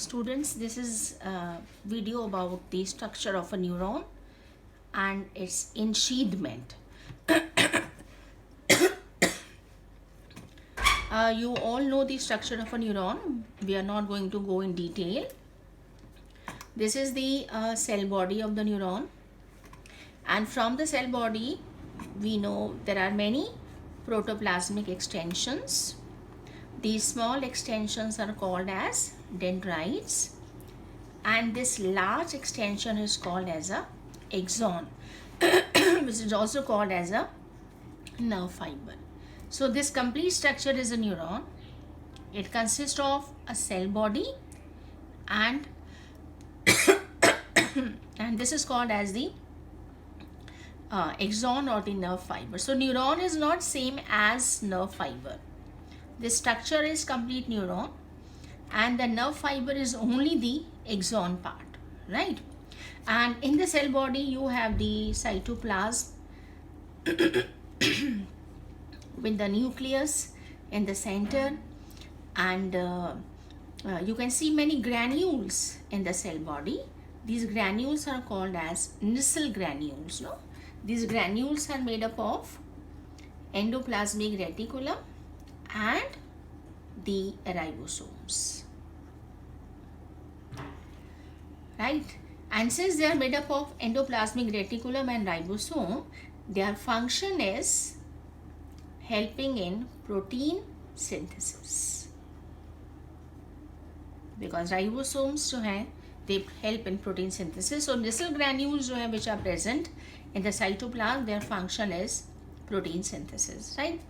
Students, this is a video about the structure of a neuron and its ensheathment. You all know the structure of a neuron. We are not going to go in detail. This is the cell body of the neuron, and from the cell body we know there are many protoplasmic extensions. These small extensions are called as dendrites, and this large extension is called as a axon, which is also called as a nerve fiber. So this complete structure is a neuron. It consists of a cell body and and this is called as the axon or the nerve fiber. So neuron is not same as nerve fiber. This structure is complete neuron, and the nerve fiber is only the axon part, right? And in the cell body you have the cytoplasm with the nucleus in the center, and you can see many granules in the cell body. These granules are called as Nissl granules. No? These granules are made up of endoplasmic reticulum and the ribosomes, right? And since they are made up of endoplasmic reticulum and ribosome, their function is helping in protein synthesis, because ribosomes जो हैं they help in protein synthesis. So Nissl granules जो हैं which are present in the cytoplasm, their function is protein synthesis, right?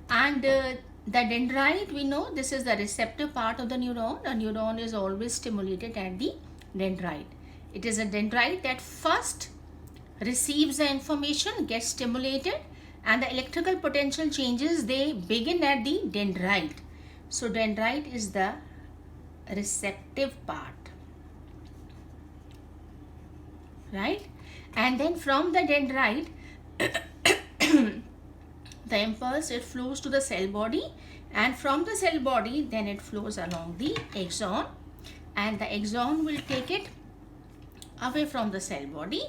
And the dendrite, we know this is the receptive part of the neuron. A neuron is always stimulated at the dendrite. It is a dendrite that first receives the information, gets stimulated, and the electrical potential changes, they begin at the dendrite. So dendrite is the receptive part, right? And then from the dendrite the impulse, it flows to the cell body, and from the cell body then it flows along the axon, and the axon will take it away from the cell body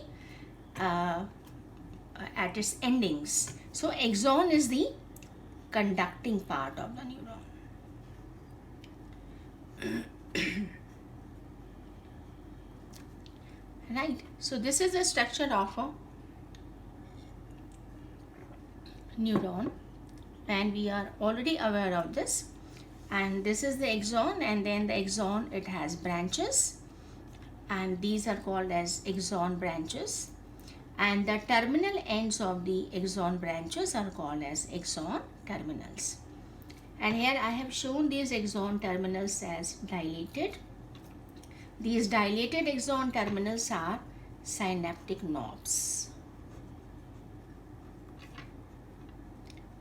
at its endings. So axon is the conducting part of the neuron. Right, so this is the structure of a neuron, and we are already aware of this. And this is the axon, and then the axon, it has branches, and these are called as axon branches, and the terminal ends of the axon branches are called as axon terminals. And here I have shown these axon terminals as dilated. These dilated axon terminals are synaptic knobs,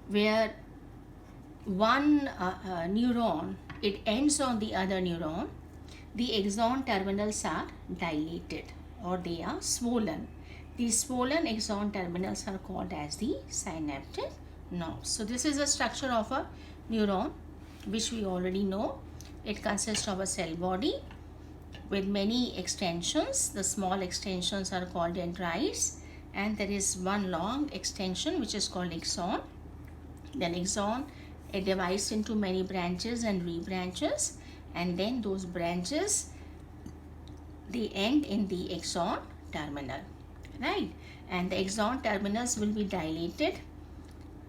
where one neuron, it ends on the other neuron. The axon terminals are dilated or they are swollen. These swollen axon terminals are called as the synaptic knobs. So this is the structure of a neuron, which we already know. It consists of a cell body with many extensions. The small extensions are called dendrites, and there is one long extension which is called axon. Then axon, it divides into many branches and rebranches, and then those branches, they end in the axon terminal, right? And the axon terminals will be dilated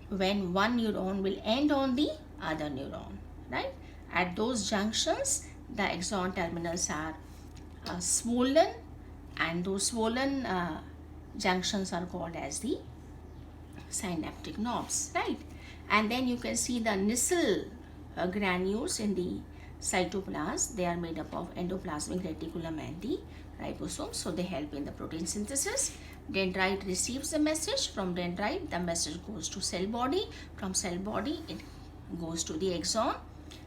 when one neuron will end on the other neuron, right? At those junctions, the axon terminals are swollen, and those swollen junctions are called as the synaptic knobs, right? And then you can see the Nissl granules in the cytoplasm. They are made up of endoplasmic reticulum and the ribosomes, so they help in the protein synthesis. Dendrite receives the message. From dendrite, the message goes to cell body. From cell body, it goes to the axon,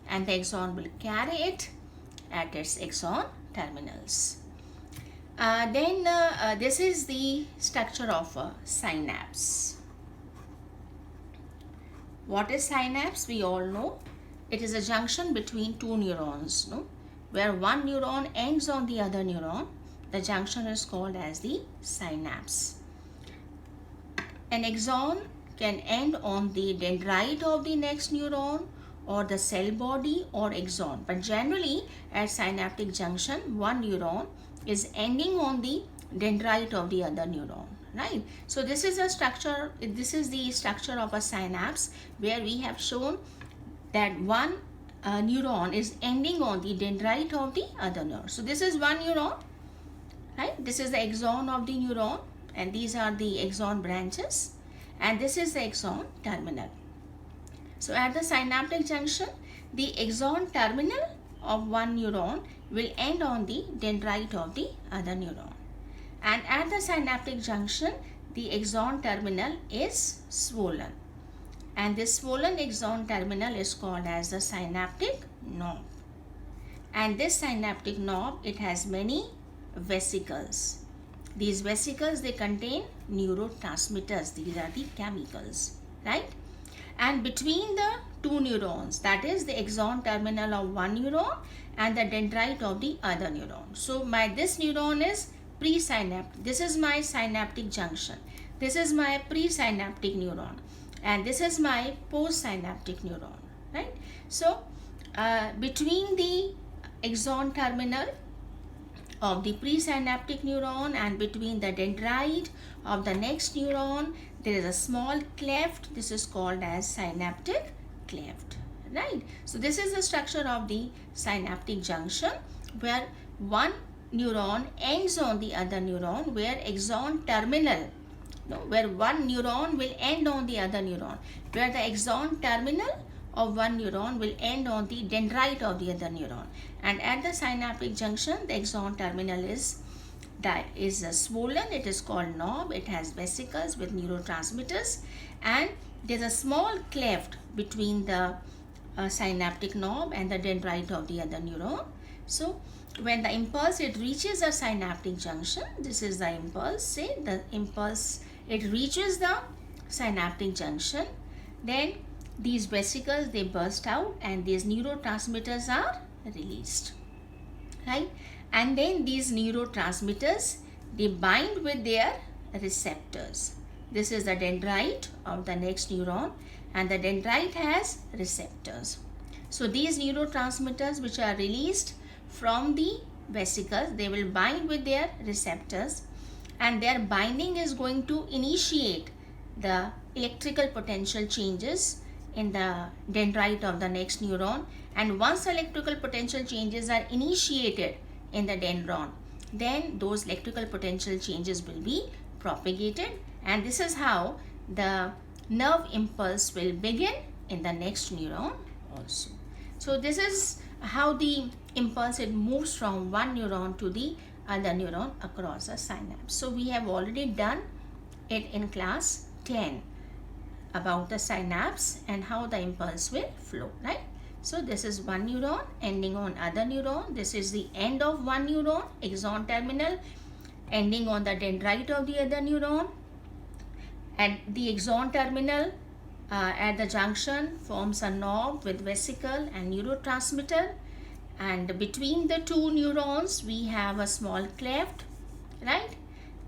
and the axon will carry it at its axon terminals. Then this is the structure of a synapse. What is synapse? We all know it is a junction between two neurons, no? where one neuron ends on the other neuron, the junction is called as the synapse. An axon can end on the dendrite of the next neuron or the cell body or axon, but generally at synaptic junction, one neuron is ending on the dendrite of the other neuron, right? So this is the structure of a synapse, where we have shown that one neuron is ending on the dendrite of the other neuron. So this is one neuron, right? This is the axon of the neuron, and these are the axon branches, and this is the axon terminal. So at the synaptic junction, the axon terminal of one neuron will end on the dendrite of the other neuron, and at the synaptic junction, the axon terminal is swollen, and this swollen axon terminal is called as the synaptic knob. And this synaptic knob, it has many vesicles. These vesicles, they contain neurotransmitters. These are the chemicals, right? And between the two neurons, that is the axon terminal of one neuron and the dendrite of the other neuron. So this neuron is presynaptic. This is my synaptic junction. This is my presynaptic neuron, and this is my postsynaptic neuron, right? So between the axon terminal of the presynaptic neuron and between the dendrite of the next neuron, there is a small cleft. This is called as synaptic cleft, right? So this is the structure of the synaptic junction, where one neuron ends on the other neuron, where axon terminal, where one neuron will end on the other neuron, where the axon terminal of one neuron will end on the dendrite of the other neuron. And at the synaptic junction, the axon terminal is swollen. It is called knob. It has vesicles with neurotransmitters, and there is a small cleft between the synaptic knob and the dendrite of the other neuron. So when the impulse, it reaches a synaptic junction, this is the impulse, say the impulse, it reaches the synaptic junction, then these vesicles, they burst out and these neurotransmitters are released, right? And then these neurotransmitters, they bind with their receptors. This is the dendrite of the next neuron, and the dendrite has receptors. So these neurotransmitters which are released from the vesicles, they will bind with their receptors, and their binding is going to initiate the electrical potential changes in the dendrite of the next neuron. And once electrical potential changes are initiated in the dendron, then those electrical potential changes will be propagated, and this is how the nerve impulse will begin in the next neuron also. So this is how the impulse, it moves from one neuron to the other neuron across a synapse. So we have already done it in class 10 about the synapse and how the impulse will flow, right? So this is one neuron ending on other neuron. This is the end of one neuron, axon terminal, ending on the dendrite of the other neuron. And the axon terminal at the junction forms a knob with vesicle and neurotransmitter. And between the two neurons, we have a small cleft, right?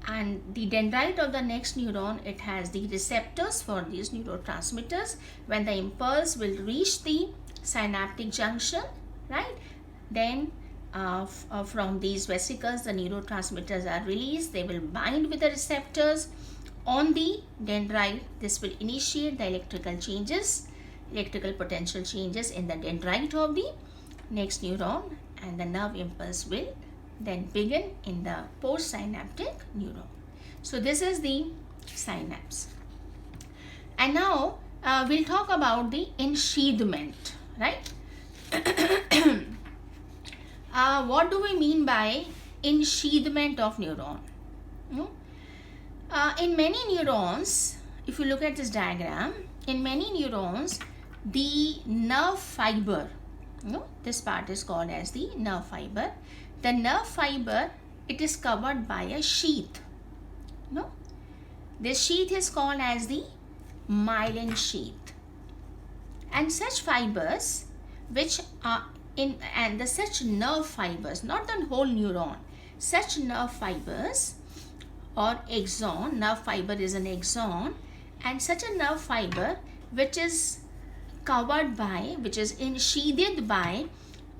And the dendrite of the next neuron, it has the receptors for these neurotransmitters. When the impulse will reach the synaptic junction, right, then from these vesicles, the neurotransmitters are released. They will bind with the receptors on the dendrite. This will initiate the electrical potential changes in the dendrite of the next neuron, and the nerve impulse will then begin in the postsynaptic neuron. So this is the synapse. And now we'll talk about the ensheathment, right? What do we mean by ensheathment of neuron? In many neurons, if you look at this diagram, in many neurons, the nerve fiber, this part is called as the nerve fiber. The nerve fiber, it is covered by a sheath. This sheath is called as the myelin sheath. And such fibers which are and the such nerve fibers, not the whole neuron, such nerve fibers or axon, nerve fiber is an axon, and such a nerve fiber which is covered by, which is sheathed by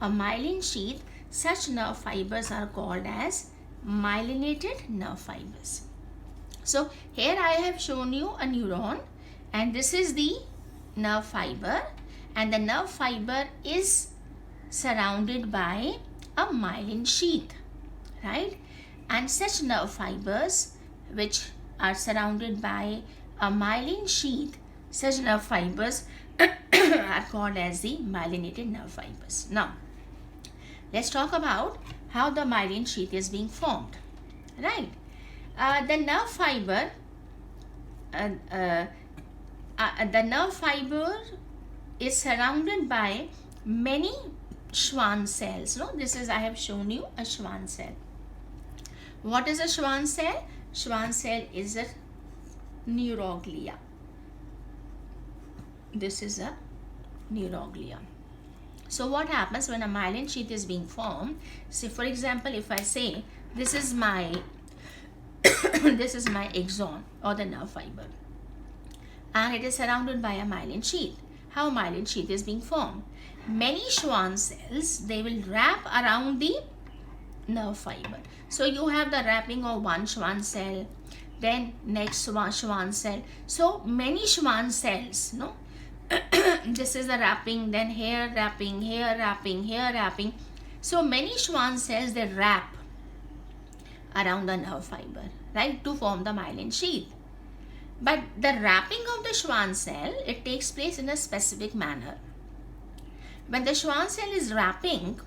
a myelin sheath, such nerve fibers are called as myelinated nerve fibers. So here I have shown you a neuron, and this is the nerve fiber, and the nerve fiber is surrounded by a myelin sheath, right? And such nerve fibers which are surrounded by a myelin sheath, such nerve fibers are called as the myelinated nerve fibers. Now, let's talk about how the myelin sheath is being formed, right? The nerve fiber is surrounded by many Schwann cells. No, this is, I have shown you a Schwann cell. What is a Schwann cell? Schwann cell is a neuroglia. This is a neuroglia. So what happens when a myelin sheath is being formed? Say for example, if I say this is my this is my axon or the nerve fiber, and it is surrounded by a myelin sheath. How myelin sheath is being formed? Many Schwann cells, they will wrap around the nerve fiber. So you have the wrapping of one Schwann cell, then next one Schwann cell. So many Schwann cells, no? This is the wrapping, then here wrapping, here wrapping, here wrapping. So many Schwann cells, they wrap around the nerve fiber, right, to form the myelin sheath. But the wrapping of the Schwann cell, it takes place in a specific manner. When the Schwann cell is wrapping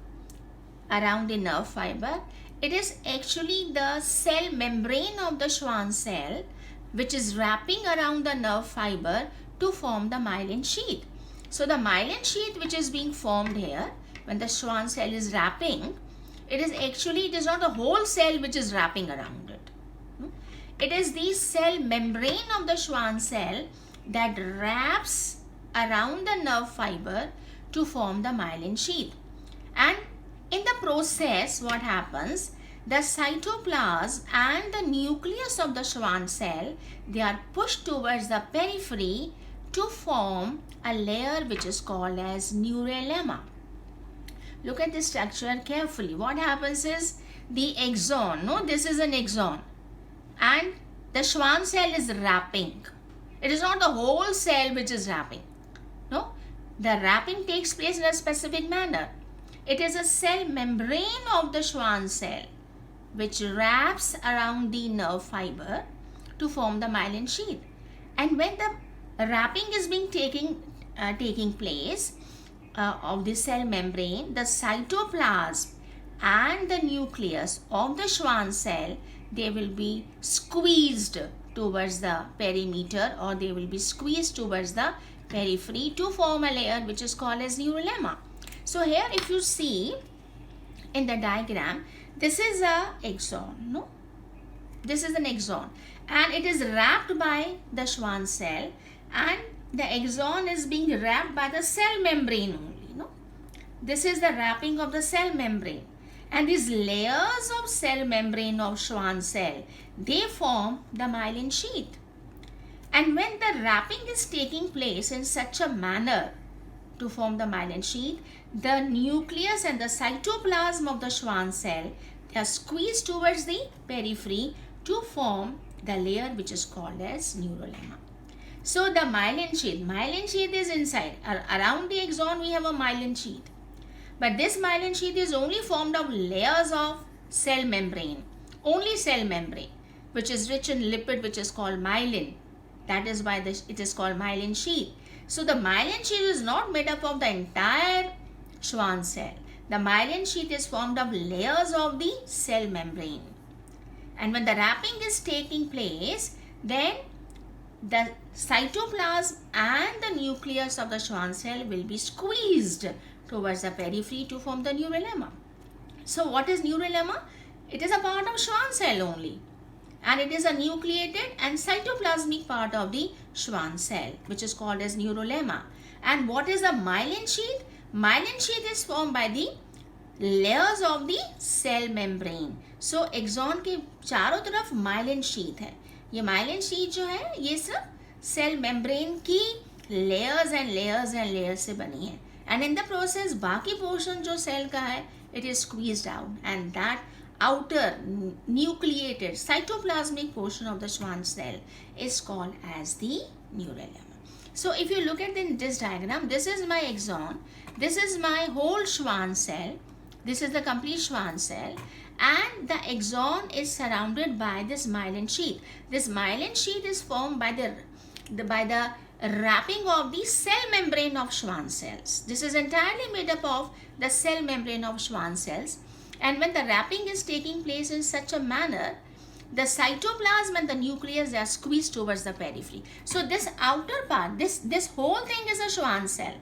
around the nerve fiber, it is actually the cell membrane of the Schwann cell which is wrapping around the nerve fiber to form the myelin sheath. So the myelin sheath which is being formed here, when the Schwann cell is wrapping, it is not the whole cell which is wrapping around it. It is the cell membrane of the Schwann cell that wraps around the nerve fiber to form the myelin sheath. And in the process, what happens? The cytoplasm and the nucleus of the Schwann cell, they are pushed towards the periphery to form a layer which is called as neurolemma. Look at this structure carefully. What happens is the axon, no, this is an axon, and the Schwann cell is wrapping. It is not the whole cell which is wrapping. No, the wrapping takes place in a specific manner. It is a cell membrane of the Schwann cell which wraps around the nerve fiber to form the myelin sheath. And when the wrapping is being taking place of the cell membrane, the cytoplasm and the nucleus of the Schwann cell, they will be squeezed towards the perimeter, or they will be squeezed towards the periphery to form a layer which is called as neurolemma. So here if you see in the diagram, this is a axon, no? This is an axon, and it is wrapped by the Schwann cell, and the axon is being wrapped by the cell membrane only, no? This is the wrapping of the cell membrane, and these layers of cell membrane of Schwann cell, they form the myelin sheath. And when the wrapping is taking place in such a manner to form the myelin sheath, the nucleus and the cytoplasm of the Schwann cell, they are squeezed towards the periphery to form the layer which is called as neurolemma. So the myelin sheath is inside. Around the axon we have a myelin sheath. But this myelin sheath is only formed of layers of cell membrane. Only cell membrane, which is rich in lipid, which is called myelin. That is why it is called myelin sheath. So the myelin sheath is not made up of the entire Schwann cell. The myelin sheath is formed of layers of the cell membrane. And when the wrapping is taking place, then the cytoplasm and the nucleus of the Schwann cell will be squeezed towards the periphery to form the neurolemma. So what is neurolemma? It is a part of Schwann cell only, and it is a nucleated and cytoplasmic part of the Schwann cell, which is called as neurolemma. And what is the myelin sheath? Myelin sheath is formed by the layers of the cell membrane. So axon के चारों तरफ myelin sheath है. ये myelin sheath जो है ये सब cell membrane की layers and layers and layers से बनी है. And in the process बाकी portion जो cell का है it is squeezed out, and that outer nucleated cytoplasmic portion of the Schwann cell is called as the neurolemma. So if you look at this diagram, this is my axon, this is my whole Schwann cell, this is the complete Schwann cell, and the axon is surrounded by this myelin sheath. This myelin sheath is formed by the wrapping of the cell membrane of Schwann cells. This is entirely made up of the cell membrane of Schwann cells, and when the wrapping is taking place in such a manner, the cytoplasm and the nucleus are squeezed towards the periphery. So this outer part, this whole thing is a Schwann cell.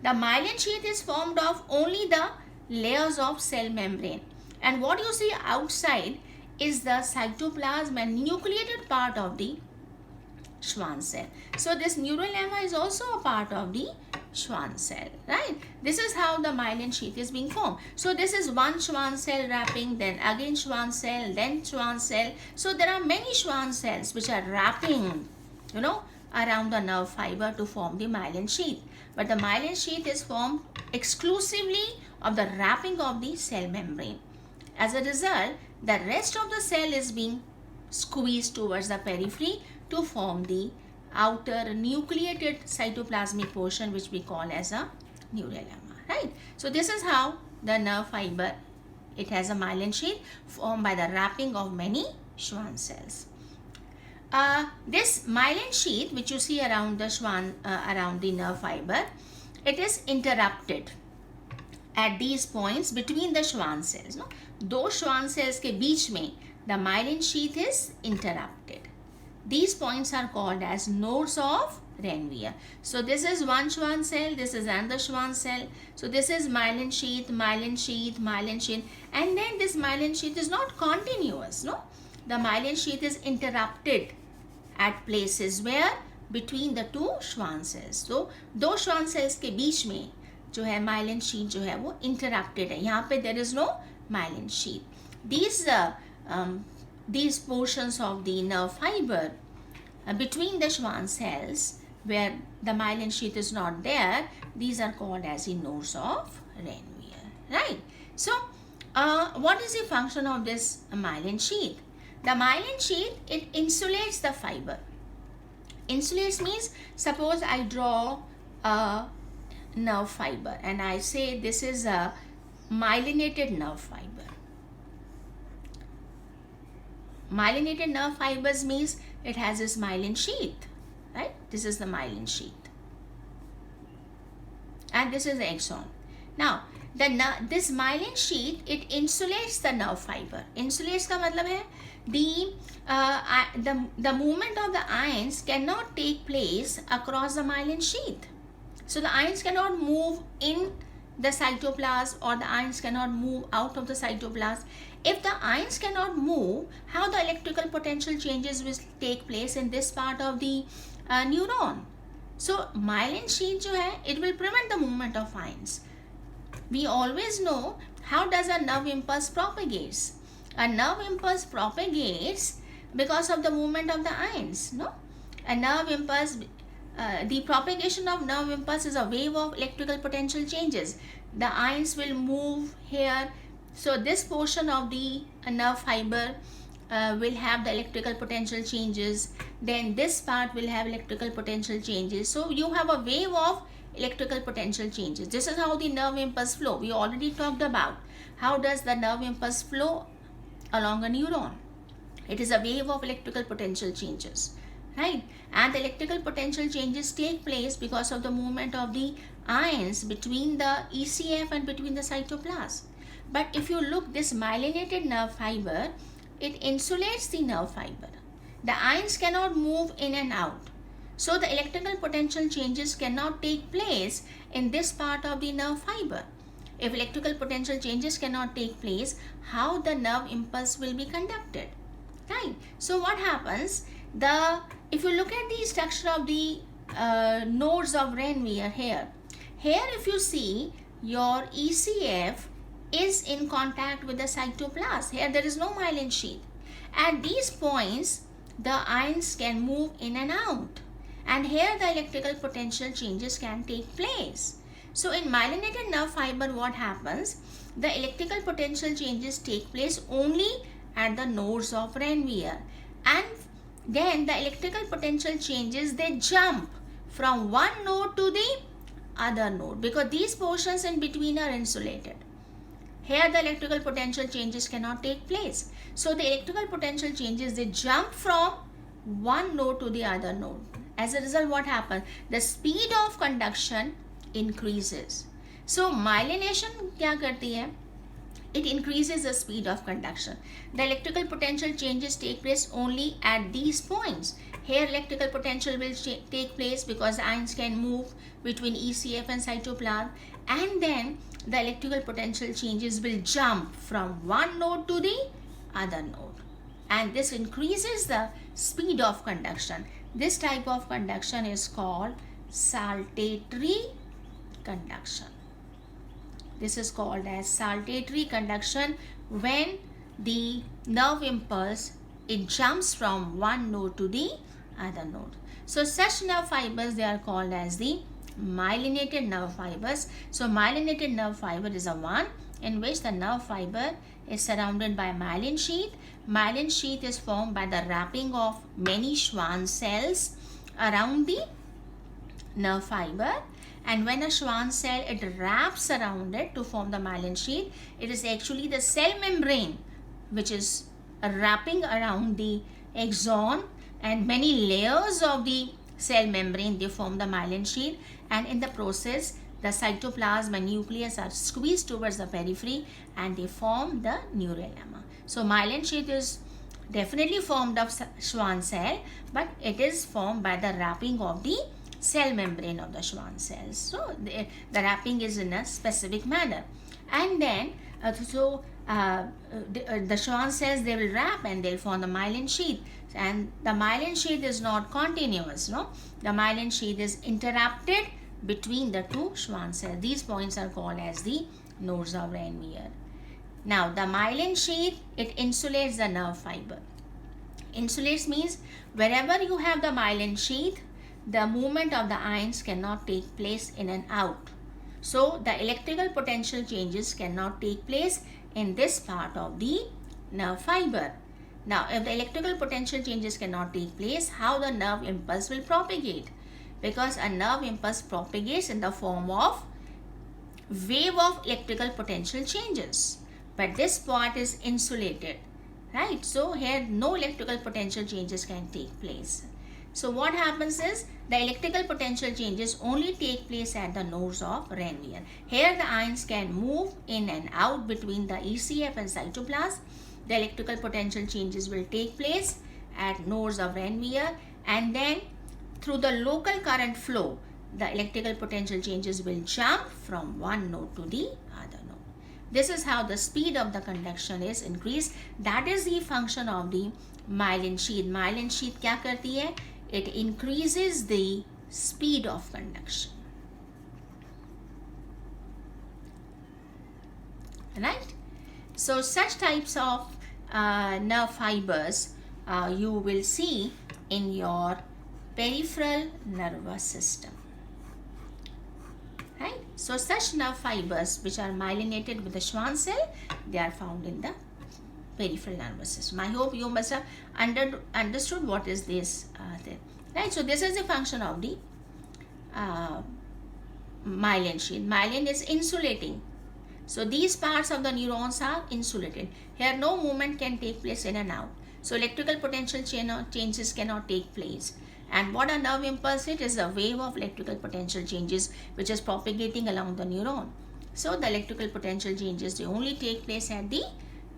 The myelin sheath is formed of only the layers of cell membrane, and what you see outside is the cytoplasm and nucleated part of the Schwann cell. So this neurolemma is also a part of the Schwann cell, right? This is how the myelin sheath is being formed. So this is one Schwann cell wrapping, then again Schwann cell, then Schwann cell. So there are many Schwann cells which are wrapping, around the nerve fiber to form the myelin sheath. But the myelin sheath is formed exclusively of the wrapping of the cell membrane. As a result, the rest of the cell is being squeezed towards the periphery to form the outer nucleated cytoplasmic portion, which we call as a neurolemma, right? So this is how the nerve fiber, it has a myelin sheath formed by the wrapping of many Schwann cells. This myelin sheath which you see around the around the nerve fiber, it is interrupted at these points between the Schwann cells. दो Schwann cells के बीच में the myelin sheath is interrupted. These points are called as nodes of Ranvier. So this is one Schwann cell, this is another Schwann cell. So this is myelin sheath, myelin sheath, myelin sheath, and then this myelin sheath is not continuous, The myelin sheath is interrupted at places where between the two Schwann cells. So दो Schwann cells के बीच में जो है myelin sheath जो है वो interrupted है. यहाँ पे there is no myelin sheath. These portions of the nerve fiber between the Schwann cells where the myelin sheath is not there, these are called as the nodes of Ranvier, right? So what is the function of this myelin sheath? The myelin sheath, it insulates the fiber. Insulates means, suppose I draw a nerve fiber and I say this is a myelinated nerve fiber. Myelinated nerve fibers means it has this myelin sheath, right? This is the myelin sheath, and this is the axon. Now this myelin sheath, it insulates the nerve fiber. Insulates का मतलब है the movement of the ions cannot take place across the myelin sheath. So the ions cannot move in the cytoplasm, or the ions cannot move out of the cytoplasm. If the ions cannot move, how the electrical potential changes will take place in this part of the neuron? So myelin sheath जो है, it will prevent the movement of ions. We always know how does a nerve impulse propagates. A nerve impulse propagates because of the movement of the ions, A nerve impulse, the propagation of nerve impulse is a wave of electrical potential changes. The ions will move here. So this portion of the nerve fiber will have the electrical potential changes. Then this part will have electrical potential changes. So you have a wave of electrical potential changes. This is how the nerve impulse flow. We already talked about how does the nerve impulse flow along a neuron. It is a wave of electrical potential changes, right? And the electrical potential changes take place because of the movement of the ions between the ECF and between the cytoplasm. But if you look, this myelinated nerve fiber, it insulates the nerve fiber. The ions cannot move in and out. So the electrical potential changes cannot take place in this part of the nerve fiber. If electrical potential changes cannot take place, how the nerve impulse will be conducted, right? So what happens, if you look at the structure of the nodes of Ranvier here, Here if you see, your ECF is in contact with the cytoplasm. Here there is no myelin sheath. At these points, the ions can move in and out. And here the electrical potential changes can take place. So in myelinated nerve fiber, what happens? The electrical potential changes take place only at the nodes of Ranvier. And then the electrical potential changes, they jump from one node to the other node, because these portions in between are insulated. Here the electrical potential changes cannot take place. So the electrical potential changes, they jump from one node to the other node. As a result, what happens? The speed of conduction increases. So myelination क्या करती है? It increases the speed of conduction. The electrical potential changes take place only at these points. Here electrical potential will take place because ions can move between ECF and cytoplasm, and then the electrical potential changes will jump from one node to the other node, and this increases the speed of conduction. This type of conduction is called saltatory conduction. This is called as saltatory conduction when the nerve impulse, it jumps from one node to the other node. So such nerve fibers, they are called as the myelinated nerve fibers. So myelinated nerve fiber is a one in which the nerve fiber is surrounded by myelin sheath. Myelin sheath is formed by the wrapping of many Schwann cells around the nerve fiber. And when a Schwann cell, it wraps around it to form the myelin sheath, it is actually the cell membrane which is wrapping around the axon, and many layers of the cell membrane, they form the myelin sheath, and in the process the cytoplasm and nucleus are squeezed towards the periphery and they form the neurolemma. So myelin sheath is definitely formed of Schwann cell, but it is formed by the wrapping of the cell membrane of the Schwann cells. So the wrapping is in a specific manner, and then the Schwann cells, they will wrap and they'll form the myelin sheath, and the myelin sheath is not continuous. No, the myelin sheath is interrupted between the two Schwann cells. These points are called as the nodes of Ranvier. Now the myelin sheath, it insulates the nerve fiber. Insulates means wherever you have the myelin sheath, the movement of the ions cannot take place in and out. So the electrical potential changes cannot take place in this part of the nerve fiber. Now if the electrical potential changes cannot take place, how the nerve impulse will propagate? Because a nerve impulse propagates in the form of wave of electrical potential changes, but this part is insulated, right? So here no electrical potential changes can take place. So what happens is the electrical potential changes only take place at the nodes of Ranvier. Here the ions can move in and out between the ECF and cytoplasm. The electrical potential changes will take place at nodes of Ranvier, and then through the local current flow, the electrical potential changes will jump from one node to the other node. This is how the speed of the conduction is increased. That is the function of the myelin sheath. Myelin sheath क्या करती है? It increases the speed of conduction. Right? So such types of nerve fibers you will see in your peripheral nervous system. Right? So such nerve fibers which are myelinated with the Schwann cell, they are found in the peripheral nervous system. I hope you must have understood what is this thing. Right? So this is the function of the myelin sheath. Myelin is insulating. So these parts of the neurons are insulated. Here no movement can take place in and out. So electrical potential changes cannot take place. And what a nerve impulse is a wave of electrical potential changes which is propagating along the neuron. So the electrical potential changes, they only take place at the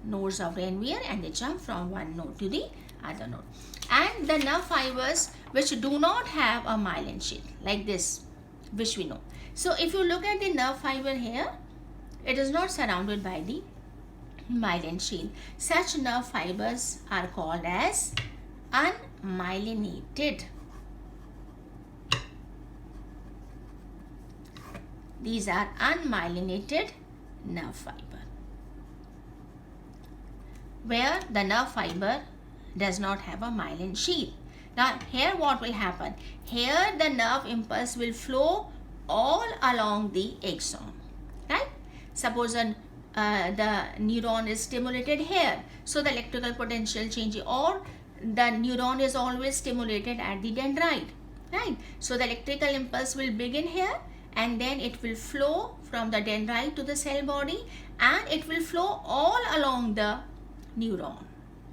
nodes of Ranvier, and they jump from one node to the other node. And the nerve fibers which do not have a myelin sheath, like this, which we know. So if you look at the nerve fiber here, it is not surrounded by the myelin sheath. Such nerve fibers are called as unmyelinated. These are unmyelinated nerve fiber, where the nerve fiber does not have a myelin sheath. Now here what will happen? Here the nerve impulse will flow all along the axon, right? Suppose the neuron is stimulated here, so the electrical potential change, or the neuron is always stimulated at the dendrite, right? So the electrical impulse will begin here and then it will flow from the dendrite to the cell body, and it will flow all along the neuron,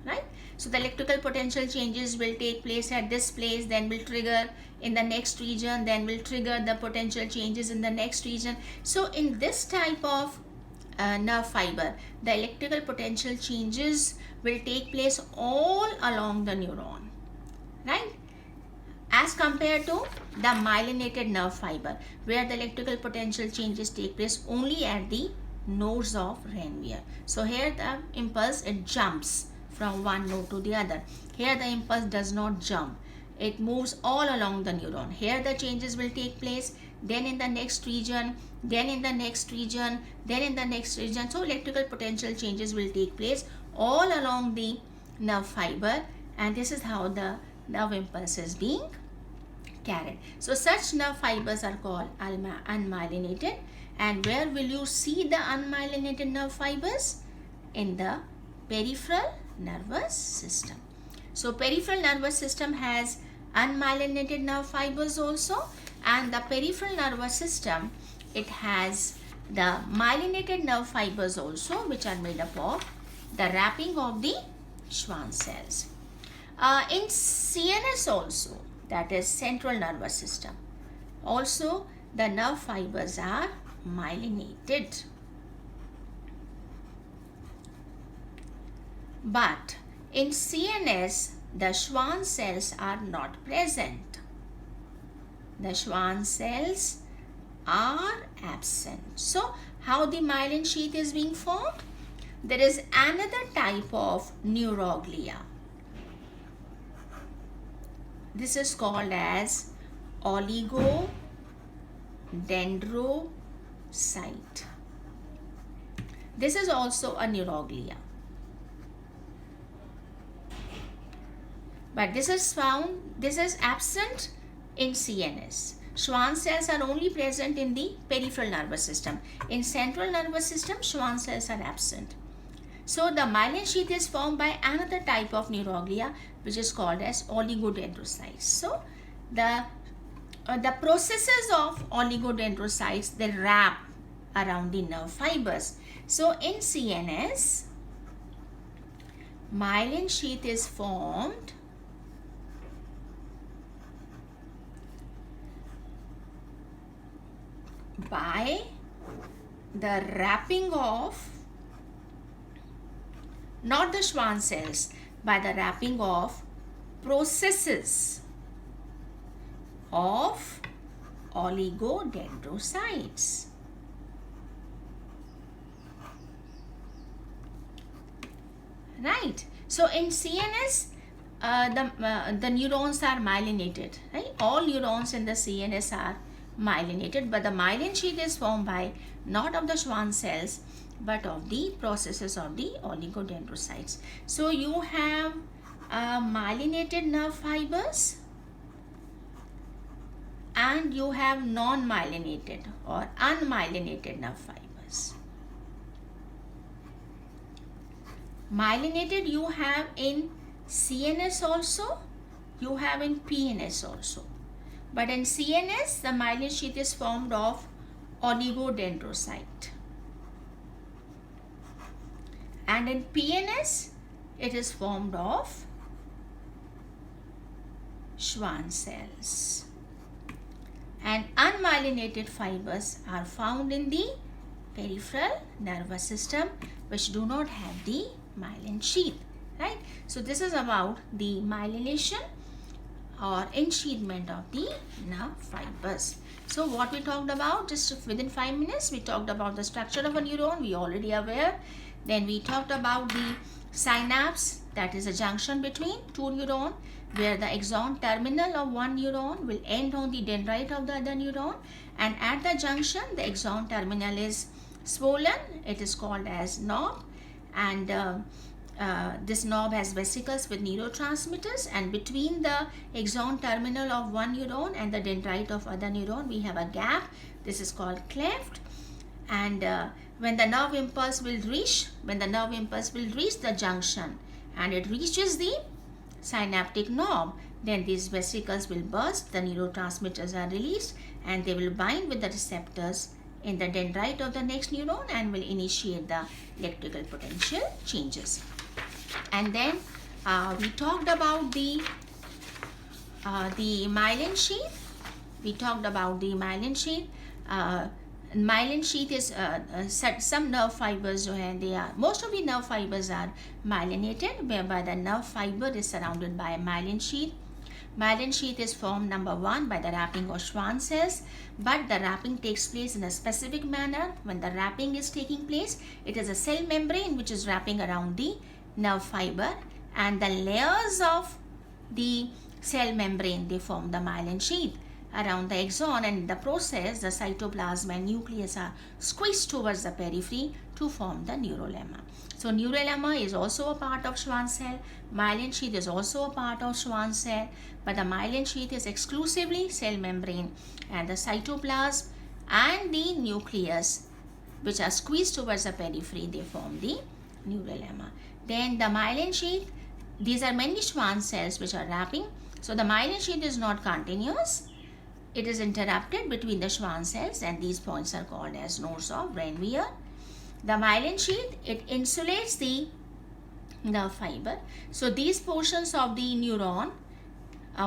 right? So the electrical potential changes will take place at this place, then will trigger in the next region, then will trigger the potential changes in the next region. So in this type of nerve fiber, the electrical potential changes will take place all along the neuron, right? As compared to the myelinated nerve fiber, where the electrical potential changes take place only at the nodes of Ranvier. So here the impulse, it jumps from one node to the other. Here the impulse does not jump. It moves all along the neuron. Here the changes will take place, then in the next region, then in the next region, then in the next region. So electrical potential changes will take place all along the nerve fiber, and this is how the nerve impulse is being carried. So such nerve fibers are called unmyelinated. And where will you see the unmyelinated nerve fibers? In the peripheral nervous system. So peripheral nervous system has unmyelinated nerve fibers also, and the peripheral nervous system, it has the myelinated nerve fibers also, which are made up of the wrapping of the Schwann cells. In CNS also, that is central nervous system, also the nerve fibers are myelinated. But in CNS, the Schwann cells are not present. The Schwann cells are absent. So, how the myelin sheath is being formed? There is another type of neuroglia. This is called as oligodendrocyte. This is also a neuroglia. But this is absent in CNS. Schwann cells are only present in the peripheral nervous system. In central nervous system, Schwann cells are absent. So the myelin sheath is formed by another type of neuroglia, which is called as oligodendrocytes. So the processes of oligodendrocytes, they wrap around the nerve fibers. So in CNS, myelin sheath is formed by the wrapping of, not the Schwann cells, by the wrapping of processes of oligodendrocytes. Right. So in CNS, the neurons are myelinated. Right. All neurons in the CNS are myelinated, but the myelin sheath is formed by not of the Schwann cells, but of the processes of the oligodendrocytes. So you have myelinated nerve fibers and you have non-myelinated or unmyelinated nerve fibers. Myelinated you have in CNS also, you have in PNS also. But in CNS, the myelin sheath is formed of oligodendrocyte. And in PNS, it is formed of Schwann cells. And unmyelinated fibers are found in the peripheral nervous system, which do not have the myelin sheath, right? So this is about the myelination or ensheathment of the nerve fibers. So what we talked about, just within 5 minutes, we talked about the structure of a neuron, we already aware. Then we talked about the synapse, that is a junction between two neurons. where the axon terminal of one neuron will end on the dendrite of the other neuron, and at the junction the axon terminal is swollen. It is called as knob, and this knob has vesicles with neurotransmitters, and between the axon terminal of one neuron and the dendrite of other neuron we have a gap. This is called cleft. And when the nerve impulse will reach the junction and it reaches the synaptic knob, then these vesicles will burst, the neurotransmitters are released, and they will bind with the receptors in the dendrite of the next neuron and will initiate the electrical potential changes. And then we talked about the myelin sheath. Myelin sheath is some nerve fibers, most of the nerve fibers are myelinated, whereby the nerve fiber is surrounded by a myelin sheath. Myelin sheath is formed, number one, by the wrapping of Schwann cells, but the wrapping takes place in a specific manner. When the wrapping is taking place, it is a cell membrane which is wrapping around the nerve fiber, and the layers of the cell membrane, they form the myelin sheath around the axon, and in the process the cytoplasm and nucleus are squeezed towards the periphery to form the neurolemma. So neurolemma is also a part of Schwann cell, myelin sheath is also a part of Schwann cell, but the myelin sheath is exclusively cell membrane, and the cytoplasm and the nucleus, which are squeezed towards the periphery, they form the neurolemma. Then the myelin sheath, these are many Schwann cells which are wrapping. So the myelin sheath is not continuous. It is interrupted between the Schwann cells, and these points are called as nodes of Ranvier. The myelin sheath, it insulates the nerve fiber. So these portions of the neuron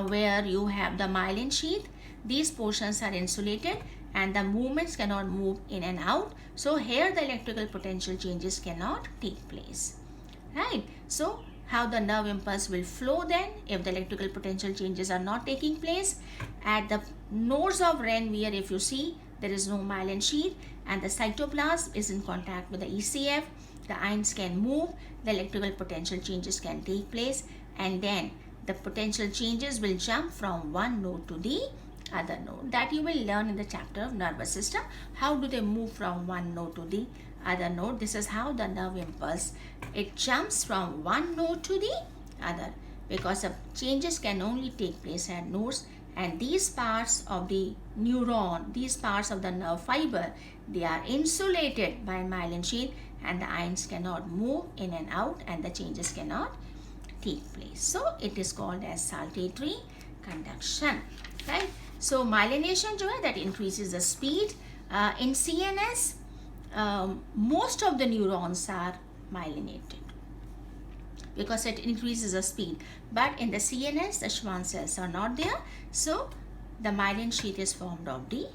where you have the myelin sheath, these portions are insulated and the movements cannot move in and out. So here the electrical potential changes cannot take place. Right? So how the nerve impulse will flow then if the electrical potential changes are not taking place? At the nodes of Ranvier, if you see, there is no myelin sheath and the cytoplasm is in contact with the ECF. The ions can move, the electrical potential changes can take place, and then the potential changes will jump from one node to the other node. That you will learn in the chapter of nervous system. How do they move from one node to the other node? This is how the nerve impulse, it jumps from one node to the other, because the changes can only take place at nodes, and these parts of the neuron, these parts of the nerve fiber, they are insulated by myelin sheath and the ions cannot move in and out and the changes cannot take place. So it is called as saltatory conduction, right? So myelination जो है, that increases the speed. In CNS, most of the neurons are myelinated because it increases the speed, but in the CNS the Schwann cells are not there, so the myelin sheath is formed of the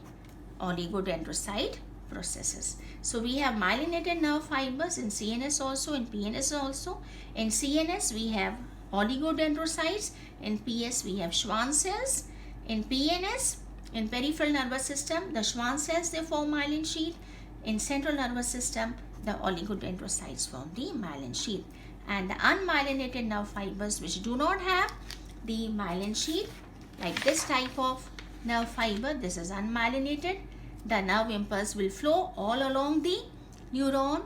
oligodendrocyte processes. So we have myelinated nerve fibers in CNS also, in PNS also. In CNS we have oligodendrocytes, in PS we have Schwann cells. In PNS, in peripheral nervous system, the Schwann cells, they form myelin sheath. In central nervous system, the oligodendrocytes form the myelin sheath. And the unmyelinated nerve fibers which do not have the myelin sheath, like this type of nerve fiber, this is unmyelinated. The nerve impulse will flow all along the neuron.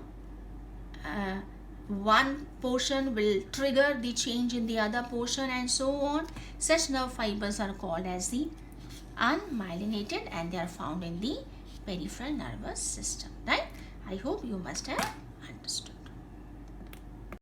One portion will trigger the change in the other portion and so on. Such nerve fibers are called as the unmyelinated and they are found in the peripheral nervous system, right? I hope you must have